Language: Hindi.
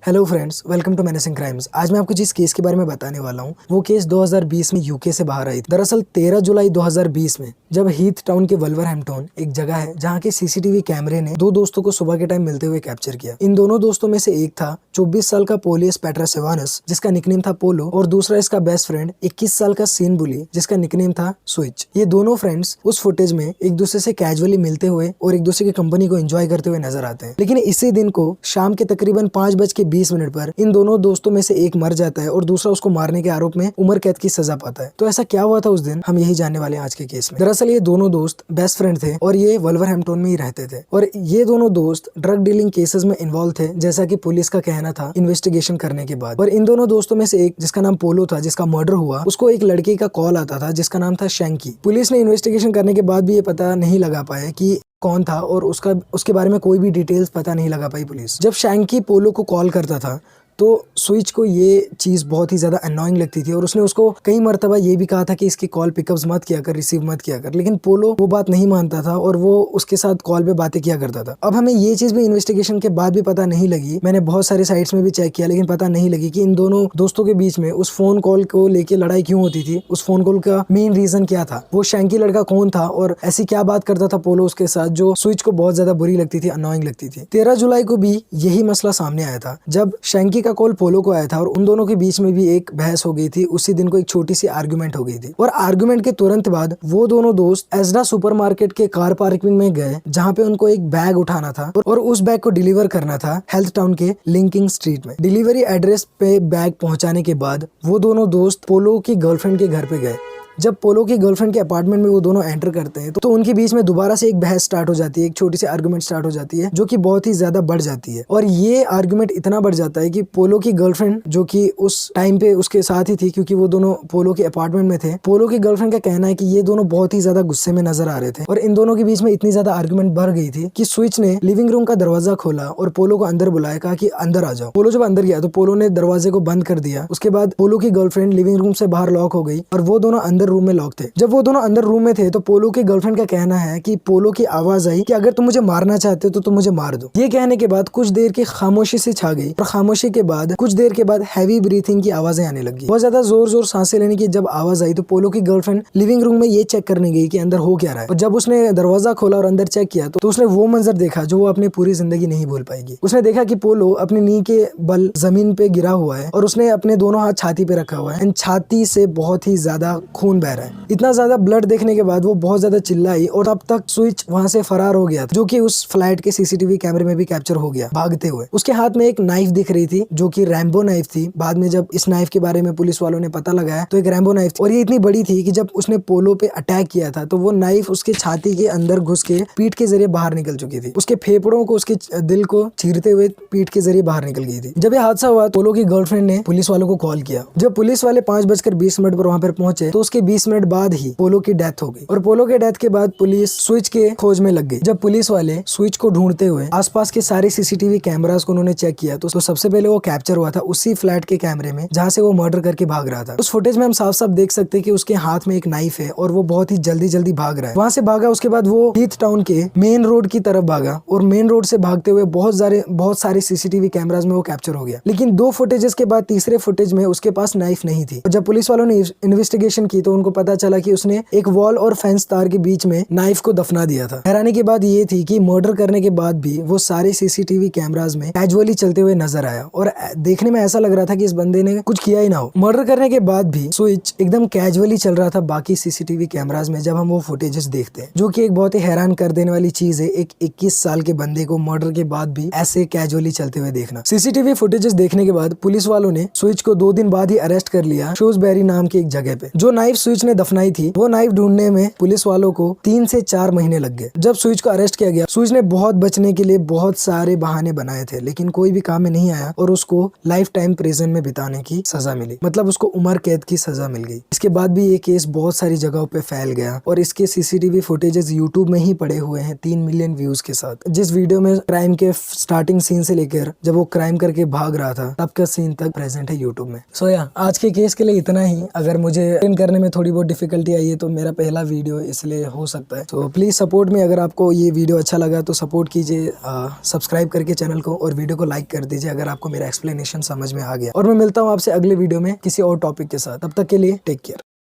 Hello friends, welcome to menacing crimes. आज मैं आपको जिस केस के बारे में बताने वाला हूँ वो केस 2020 में यूके से बाहर आई थी। दरअसल 13 जुलाई 2020 में जब हीथ टाउन के वल्वरहैम्पटन एक जगह है जहाँ के सीसीटीवी कैमरे ने दो दोस्तों को सुबह के टाइम मिलते हुए कैप्चर किया। इन दोनों दोस्तों में से एक था 24 साल का पोलियस पेट्रासेवानस जिसका निकनेम था पोलो, और दूसरा इसका बेस्ट फ्रेंड 21 साल का सीन बुली जिसका निकनेम था स्विच। ये दोनों फ्रेंड्स उस फुटेज में एक दूसरे से कैजुअली मिलते हुए और एक दूसरे की कंपनी को एंजॉय करते हुए नजर आते हैं। लेकिन इसी दिन को शाम के तकरीबन 5:20 पर इन दोनों दोस्तों में से एक मर जाता है और दूसरा उसको मारने के आरोप में उम्र कैद की सजा पाता है। तो ऐसा क्या हुआ था उस दिन, हम यही जानने वाले हैं आज के केस में। दरअसल ये दोनों दोस्त बेस्ट फ्रेंड थे और ये वल्वरहैम्पटन में ही रहते थे, और ये दोनों दोस्त ड्रग डीलिंग केसेस में इन्वॉल्व थे, जैसा कि पुलिस का कहना था इन्वेस्टिगेशन करने के बाद। और इन दोनों दोस्तों में से एक जिसका नाम पोलो था, जिसका मर्डर हुआ, उसको एक लड़के का कॉल आता था जिसका नाम था शैंकी। पुलिस ने इन्वेस्टिगेशन करने के बाद भी ये पता नहीं लगा पाया कि कौन था, और उसके बारे में कोई भी डिटेल्स पता नहीं लगा पाई पुलिस। जब शैंकी पोलो को कॉल करता था तो स्विच को ये चीज़ बहुत ही ज़्यादा अननोइंग लगती थी, और उसने उसको कई मरतबा ये भी कहा था कि इसकी कॉल पिकअप्स मत किया कर, रिसीव मत किया कर। लेकिन पोलो वो बात नहीं मानता था और वो उसके साथ कॉल पे बातें किया करता था। अब हमें ये चीज़ भी इन्वेस्टिगेशन के बाद भी पता नहीं लगी, मैंने बहुत सारे साइट्स में भी चेक किया, लेकिन पता नहीं लगी कि इन दोनों दोस्तों के बीच में उस फोन कॉल को लेके लड़ाई क्यों होती थी, उस फोन कॉल का मेन रीजन क्या था, वो शैंकी लड़का कौन था और ऐसी क्या बात करता था पोलो उसके साथ जो स्विच को बहुत ज्यादा बुरी लगती थी, अननोइंग लगती थी। 13 जुलाई को भी यही मसला सामने आया था जब शैंकी का कॉल पोलो को था और उन दोनों के बीच में भी एक बहस हो गई थी। उसी दिन को एक छोटी सी आर्गुमेंट हो गई थी, और आर्गुमेंट के तुरंत बाद वो दोनों दोस्त एजडा सुपरमार्केट के कार पार्किंग में गए जहां पे उनको एक बैग उठाना था और उस बैग को डिलीवर करना था हेल्थ टाउन के लिंकिंग स्ट्रीट में। डिलीवरी एड्रेस पे बैग पहुंचाने के बाद वो दोनों दोस्त पोलो की गर्लफ्रेंड के घर पे गए। जब पोलो की गर्लफ्रेंड के अपार्टमेंट में वो दोनों एंटर करते हैं तो उनके बीच में दोबारा से एक बहस स्टार्ट हो जाती है, एक छोटी सी आर्गुमेंट स्टार्ट हो जाती है जो कि बहुत ही ज्यादा बढ़ जाती है। और ये आर्गुमेंट इतना बढ़ जाता है कि पोलो की गर्लफ्रेंड, जो कि उस टाइम पे उसके साथ ही थी क्योंकि वो दोनों पोलो के अपार्टमेंट में थे, पोलो की गर्लफ्रेंड का कहना है कि ये दोनों बहुत ही ज्यादा गुस्से में नजर आ रहे थे और इन दोनों के बीच में इतनी ज्यादा आर्गुमेंट बढ़ गई थी कि स्विच ने लिविंग रूम का दरवाजा खोला और पोलो को अंदर बुलाया, कहा कि अंदर आ जाओ। पोलो जब अंदर गया तो पोलो ने दरवाजे को बंद कर दिया। उसके बाद पोलो की गर्लफ्रेंड लिविंग रूम से बाहर लॉक हो गई और वो दोनों अंदर रूम में लॉक थे। जब वो दोनों अंदर रूम में थे तो पोलो की गर्लफ्रेंड का कहना है कि पोलो की आवाज आई कि अगर तुम मुझे मारना चाहते हो तो तुम मुझे मार दो। ये कहने के बाद कुछ देर की खामोशी से छा गई, और खामोशी के बाद कुछ देर के बाद हैवी ब्रीथिंग की आवाजें आने लगी। बहुत ज्यादा जोर जोर सांसें लेने की जब आवाज आई तो पोलो की गर्लफ्रेंड लिविंग रूम में ये चेक करने गई कि अंदर हो क्या रहा है, और जब उसने दरवाजा खोला और अंदर चेक किया तो उसने वो मंजर देखा जो वो अपनी पूरी जिंदगी नहीं भूल पाएगी। उसने देखा कि पोलो अपनी नी के बल जमीन पे गिरा हुआ है और उसने अपने दोनों हाथ छाती पे रखा हुआ है, छाती से बहुत ही ज्यादा खून बह रहा है। इतना ज्यादा ब्लड देखने के बाद वो बहुत ज्यादा चिल्लाई और तब तक स्विच वहां से फरार हो गया था, जो कि उस फ्लैट के सीसीटीवी कैमरे में भी कैप्चर हो गया भागते हुए। उसके हाथ में एक नाइफ दिख रही थी जो कि रैम्बो नाइफ थी। बाद में जब इस नाइफ के बारे में पुलिस वालों ने पता लगाया तो एक रैम्बो नाइफ, और ये इतनी बड़ी थी कि जब उसने पोलो पे अटैक किया था तो वो नाइफ उसके छाती के अंदर घुस के पीठ के जरिए बाहर निकल चुकी थी। उसके फेफड़ों को, उसके दिल को चीरते हुए पीठ के जरिए बाहर निकल गई थी। जब ये हादसा हुआ पोलो की गर्लफ्रेंड ने पुलिस वालों को कॉल किया। जब पुलिस वाले 5:20 पर वहां पर पहुंचे तो उसके 20 मिनट बाद ही पोलो की डेथ हो गई, और पोलो के डेथ के बाद पुलिस स्विच के खोज में लग गई। जब पुलिस वाले स्विच को ढूंढते हुए आसपास के सारे सीसीटीवी कैमरास को उन्होंने चेक किया तो सबसे पहले वो कैप्चर हुआ था उसी फ्लैट के कैमरे में जहां से वो मर्डर करके भाग रहा था। उस फुटेज में हम साफ साफ देख सकते हैं कि उसके हाथ में एक नाइफ है और वो बहुत ही जल्दी जल्दी भाग रहा है। वहां से भागा, उसके बाद वो हीथ टाउन के मेन रोड की तरफ भागा और मेन रोड से भागते हुए बहुत सारे सीसीटीवी कैमरास में वो कैप्चर हो गया। लेकिन 2 फुटेजेस के बाद तीसरे फुटेज में उसके पास नाइफ नहीं थी। जब पुलिस वालों ने इन्वेस्टिगेशन की तो उनको पता चला कि उसने एक वॉल और फेंस तार के बीच में नाइफ को दफना दिया था। हैरानी की बात ये थी कि मर्डर करने के बाद भी वो सारे सीसीटीवी कैमरास में कैजुअली चलते हुए नजर आया, और देखने में ऐसा लग रहा था कि इस बंदे ने कुछ किया ही ना हो। मर्डर करने के बाद भी स्विच एकदम कैजुअली चल रहा था बाकी सीसीटीवी कैमरास में जब हम वो फुटेजेस देखते हैं, जो कि एक बहुत ही हैरान कर देने वाली चीज है, एक 21 साल के बंदे को मर्डर के बाद भी ऐसे कैजुअली चलते हुए देखना। सीसीटीवी फुटेजेस देखने के बाद पुलिस वालों ने स्विच को 2 दिन बाद ही अरेस्ट कर लिया शूजबेरी नाम की एक जगह पे। जो नाइफ स्विच ने दफनाई थी वो नाइफ ढूंढने में पुलिस वालों को 3 से 4 महीने लग गए। जब स्विच को अरेस्ट किया गया, स्विच ने बहुत बचने के लिए बहुत सारे बहाने बनाए थे, लेकिन कोई भी काम में नहीं आया और उसको लाइफ टाइम प्रिजन में बिताने की सजा मिली, मतलब उसको उम्र कैद की सजा मिल गई। इसके बाद भी ये केस बहुत सारी जगहों पे फैल गया और इसके सीसीटीवी फुटेजेस यूट्यूब में ही पड़े हुए हैं 3 मिलियन व्यूज के साथ। जिस वीडियो में क्राइम के स्टार्टिंग सीन से लेकर जब वो क्राइम करके भाग रहा था तब का सीन तक प्रेजेंट है यूट्यूब में। सो आज के केस के लिए इतना ही। अगर मुझे करने में थोड़ी बहुत डिफिकल्टी आई है, तो मेरा पहला वीडियो इसलिए हो सकता है। तो प्लीज़ सपोर्ट में, अगर आपको ये वीडियो अच्छा लगा तो सपोर्ट कीजिए, सब्सक्राइब करके चैनल को, और वीडियो को लाइक कर दीजिए अगर आपको मेरा एक्सप्लेनेशन समझ में आ गया। और मैं मिलता हूँ आपसे अगले वीडियो में किसी और टॉपिक के साथ। तब तक के लिए टेक केयर।